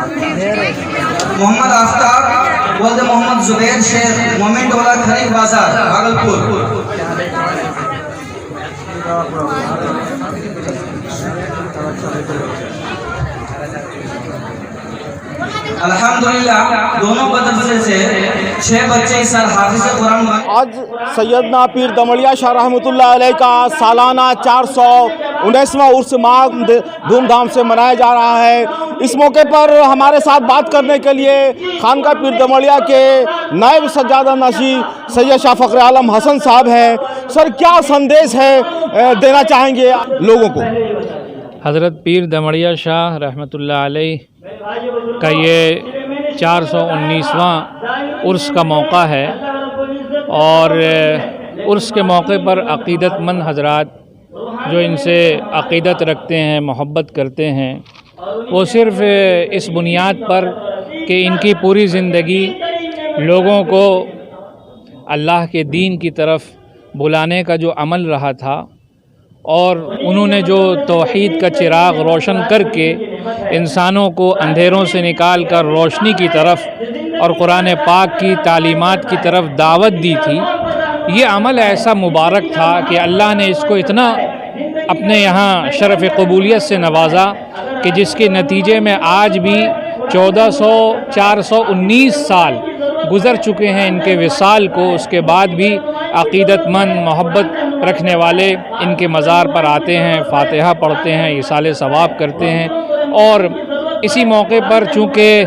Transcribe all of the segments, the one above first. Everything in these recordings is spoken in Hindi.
मोहम्मद आफ्ताब वल्द मोहम्मद जुबैर शेख मोमेंट वाला खरीफ बाजार भागलपुर। अल्हम्दुलिल्लाह दोनों मदरसे से 6 बच्चे इस साल हाफिज़ कुरान। आज सैयदना पीर दमड़िया शाह रहमतुल्लाह अलैह का सालाना 419वां उर्स माह धूमधाम से मनाया जा रहा है। इस मौके पर हमारे साथ बात करने के लिए खानका पीर दमड़िया के नायब सज्जादा नशी सैयद शाह फ़ख्र आलम हसन साहब हैं। सर, क्या संदेश है देना चाहेंगे लोगों को? हज़रत पीर दमड़िया शाह रहमतुल्लाह अलैह का ये 419वां उर्स का मौका है और उर्स के मौके पर अक़ीदतमंद हज़रात जो इनसे अक़ीदत रखते हैं, मोहब्बत करते हैं, वो सिर्फ़ इस बुनियाद पर कि इनकी पूरी ज़िंदगी लोगों को अल्लाह के दीन की तरफ बुलाने का जो अमल रहा था और उन्होंने जो तौहीद का चिराग रोशन करके इंसानों को अंधेरों से निकाल कर रोशनी की तरफ और कुरान पाक की तालीमात की तरफ दावत दी थी, ये अमल ऐसा मुबारक था कि अल्लाह ने इसको इतना अपने यहाँ शरफ़ क़बूलियत से नवाजा कि जिसके नतीजे में आज भी 419 साल गुज़र चुके हैं इनके विसाल को। उसके बाद भी अक़ीदतमंद मोहब्बत रखने वाले इनके मज़ार पर आते हैं, फ़ातिहा पढ़ते हैं, इसाले सवाब करते हैं। और इसी मौके पर चूँकि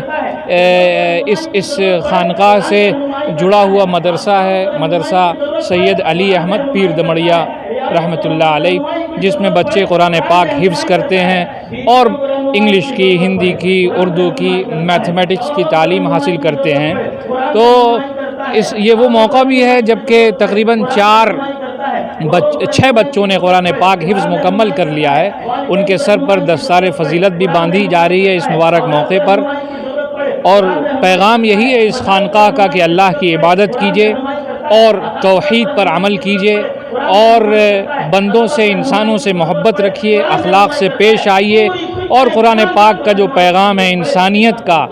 इस खानक़ाह से जुड़ा हुआ मदरसा है, मदरसा सैयद अली अहमद पीर दमड़िया रहमतुल्लाह अलैह, जिसमें बच्चे कुरान पाक हिफ्ज़ करते हैं और इंग्लिश की, हिंदी की, उर्दू की, मैथमेटिक्स की तालीम हासिल करते हैं। तो ये वो मौका भी है जबकि तकरीबन 6 बच्चों ने कुरान पाक हिफ्ज़ मुकम्मल कर लिया है। उनके सर पर दस्तार फ़जीलत भी बांधी जा रही है इस मुबारक मौके पर। और पैगाम यही है इस खानक़ाह का कि अल्लाह की इबादत कीजिए और तौहीद पर अमल कीजिए और बंदों से, इंसानों से मोहब्बत रखिए, अखलाक से पेश आइए और कुरान पाक का जो पैगाम है इंसानियत का,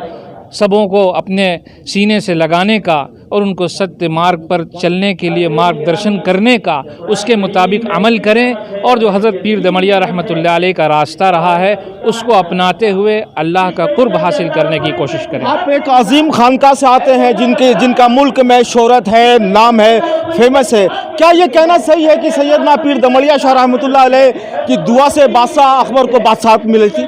सबों को अपने सीने से लगाने का और उनको सत्य मार्ग पर चलने के लिए मार्गदर्शन करने का, उसके मुताबिक अमल करें और जो हज़रत पीर दमड़िया रहमतुल्लाह अलैह का रास्ता रहा है उसको अपनाते हुए अल्लाह का कुर्ब हासिल करने की कोशिश करें। आप एक अजीम खानका से आते हैं जिनका मुल्क में शोहरत है, नाम है, फेमस है। क्या ये कहना सही है कि सैयदना पीर दमड़िया शाह रहमतुल्लाह अलैह की दुआ से बादशाह अकबर को बादशाहत मिली थी?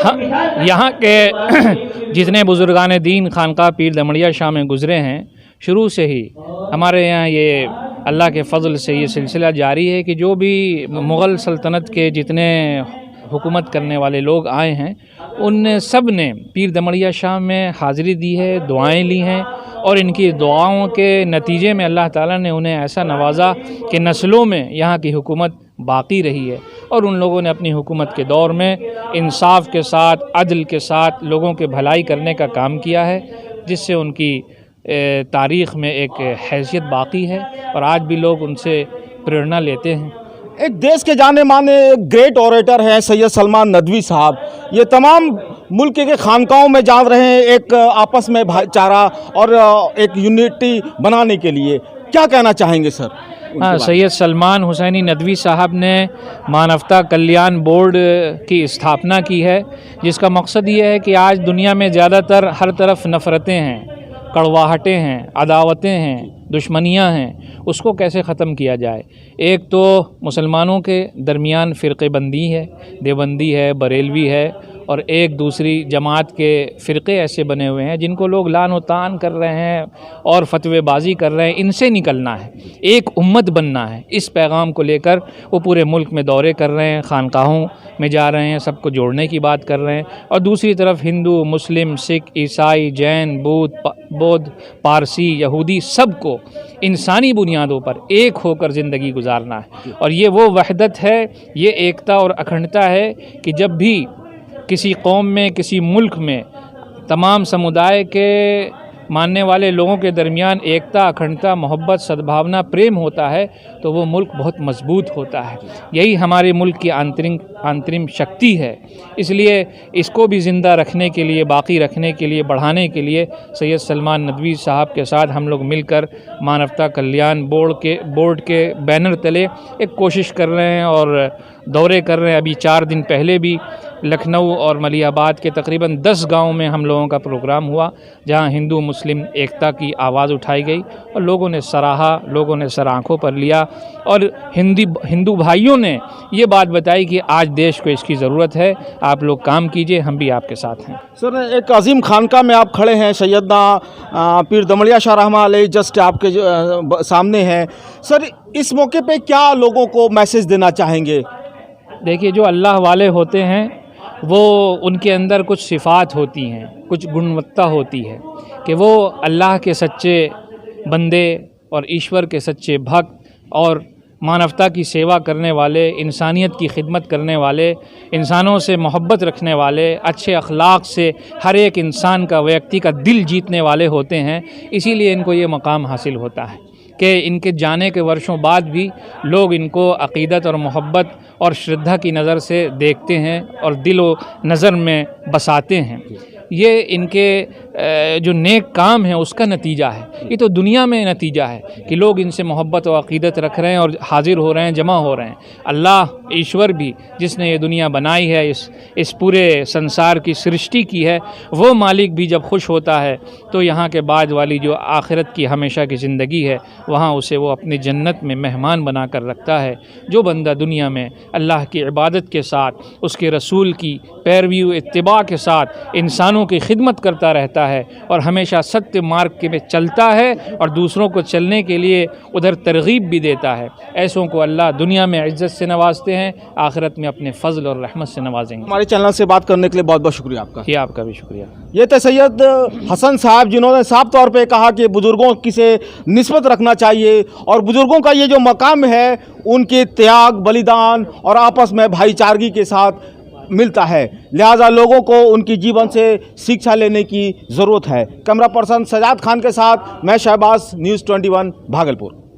हाँ, यहाँ के जितने बुज़ुर्गान दीन खानका पीर दमड़िया शाह में गुज़रे हैं, शुरू से ही हमारे यहाँ ये अल्लाह के फ़ज़ल से ये सिलसिला जारी है कि जो भी मुग़ल सल्तनत के जितने हुकूमत करने वाले लोग आए हैं उन सब ने पीर दमड़िया शाह में हाज़िरी दी है, दुआएं ली हैं और इनकी दुआओं के नतीजे में अल्लाह ताला ने उन्हें ऐसा नवाजा कि नस्लों में यहाँ की हुकूमत बाकी रही है। और उन लोगों ने अपनी हुकूमत के दौर में इंसाफ के साथ, अदल के साथ लोगों के भलाई करने का काम किया है, जिससे उनकी तारीख़ में एक हैसियत बाकी है और आज भी लोग उनसे प्रेरणा लेते हैं। एक देश के जाने माने ग्रेट ऑरेटर हैं सैयद सलमान नदवी साहब। ये तमाम मुल्क के खानकाओं में जान रहे हैं एक आपस में भाईचारा और एक यूनिटी बनाने के लिए। क्या कहना चाहेंगे सर? हाँ, सैयद सलमान हुसैनी नदवी साहब ने मानवता कल्याण बोर्ड की स्थापना की है, जिसका मकसद ये है कि आज दुनिया में ज़्यादातर हर तरफ नफ़रतें हैं, कड़वाहटें हैं, अदावतें हैं, दुश्मनियाँ हैं, उसको कैसे ख़त्म किया जाए। एक तो मुसलमानों के दरमियान फ़िरक़ेबंदी है, देवबंदी है, बरेलवी है और एक दूसरी जमात के फ़िरक़े ऐसे बने हुए हैं जिनको लोग लान व तान कर रहे हैं और फतवेबाजी कर रहे हैं। इनसे निकलना है, एक उम्मत बनना है। इस पैगाम को लेकर वो पूरे मुल्क में दौरे कर रहे हैं, खानकाहों में जा रहे हैं, सबको जोड़ने की बात कर रहे हैं। और दूसरी तरफ हिंदू, मुस्लिम, सिख, ईसाई, जैन, बौद्ध, पारसी, यहूदी, सबको इंसानी बुनियादों पर एक होकर ज़िंदगी गुजारना है। और ये वो वहदत है, ये एकता और अखंडता है कि जब भी किसी कौम में, किसी मुल्क में तमाम समुदाय के मानने वाले लोगों के दरमियान एकता, अखंडता, मोहब्बत, सद्भावना, प्रेम होता है तो वो मुल्क बहुत मजबूत होता है। यही हमारे मुल्क की आंतरिक शक्ति है। इसलिए इसको भी ज़िंदा रखने के लिए, बाकी रखने के लिए, बढ़ाने के लिए सैयद सलमान नदवी साहब के साथ हम लोग मिलकर मानवता कल्याण बोर्ड के बैनर तले एक कोशिश कर रहे हैं और दौरे कर रहे हैं। अभी 4 दिन पहले भी लखनऊ और मलिहाबाद के तकरीबन 10 गाँव में हम लोगों का प्रोग्राम हुआ, जहां हिंदू मुस्लिम एकता की आवाज़ उठाई गई और लोगों ने सराहा, लोगों ने सर आँखों पर लिया और हिंदू भाइयों ने ये बात बताई कि आज देश को इसकी ज़रूरत है, आप लोग काम कीजिए, हम भी आपके साथ हैं। सर, एक अजीम खानका में आप खड़े हैं, सैयदना पीर दमड़िया शाह रहमा अलैह जस्ट आपके सामने हैं। सर, इस मौके पे क्या लोगों को मैसेज देना चाहेंगे? देखिए, जो अल्लाह वाले होते हैं वो उनके अंदर कुछ सिफ़ात होती हैं, कुछ गुणवत्ता होती है कि वो अल्लाह के सच्चे बंदे और ईश्वर के सच्चे भक्त और मानवता की सेवा करने वाले, इंसानियत की खिदमत करने वाले, इंसानों से मोहब्बत रखने वाले, अच्छे अखलाक से हर एक इंसान का, व्यक्ति का दिल जीतने वाले होते हैं। इसीलिए इनको ये मकाम हासिल होता है कि इनके जाने के वर्षों बाद भी लोग इनको अक़ीदत और मोहब्बत और श्रद्धा की नज़र से देखते हैं और दिल व नज़र में बसाते हैं। ये इनके जो नेक काम है उसका नतीजा है। ये तो दुनिया में नतीजा है कि लोग इनसे मोहब्बत और अक़ीदत रख रहे हैं और हाजिर हो रहे हैं, जमा हो रहे हैं। अल्लाह ईश्वर भी जिसने ये दुनिया बनाई है, इस पूरे संसार की सृष्टि की है, वो मालिक भी जब खुश होता है तो यहाँ के बाद वाली जो आखिरत की हमेशा की ज़िंदगी है वहाँ उसे वो अपनी जन्नत में मेहमान बना कर रखता है। जो बंदा दुनिया में अल्लाह की इबादत के साथ, उसके रसूल की पैरवी व इत्तिबा के साथ इंसानों की खिदमत करता रहता है और हमेशा सत्य मार्ग के में चलता है और दूसरों को चलने के लिए उधर तरगीब भी देता है, ऐसों को अल्लाह दुनिया में इज़्ज़त से नवाजते हैं, आखिरत में अपने फजल और रहमत से नवाजेंगे। हमारे चैनल से बात करने के लिए बहुत बहुत शुक्रिया आपका। ये आपका भी शुक्रिया। ये थे सैयद हसन साहब, जिन्होंने साफ तौर पे कहा कि बुज़ुर्गों की से निस्बत रखना चाहिए और बुज़ुर्गों का ये जो मकाम है उनके त्याग, बलिदान और आपस में भाईचारगी के साथ मिलता है, लिहाजा लोगों को उनकी जीवन से शिक्षा लेने की ज़रूरत है। कैमरा पर्सन सजाद खान के साथ मैं शहबाज, न्यूज़ 21 भागलपुर।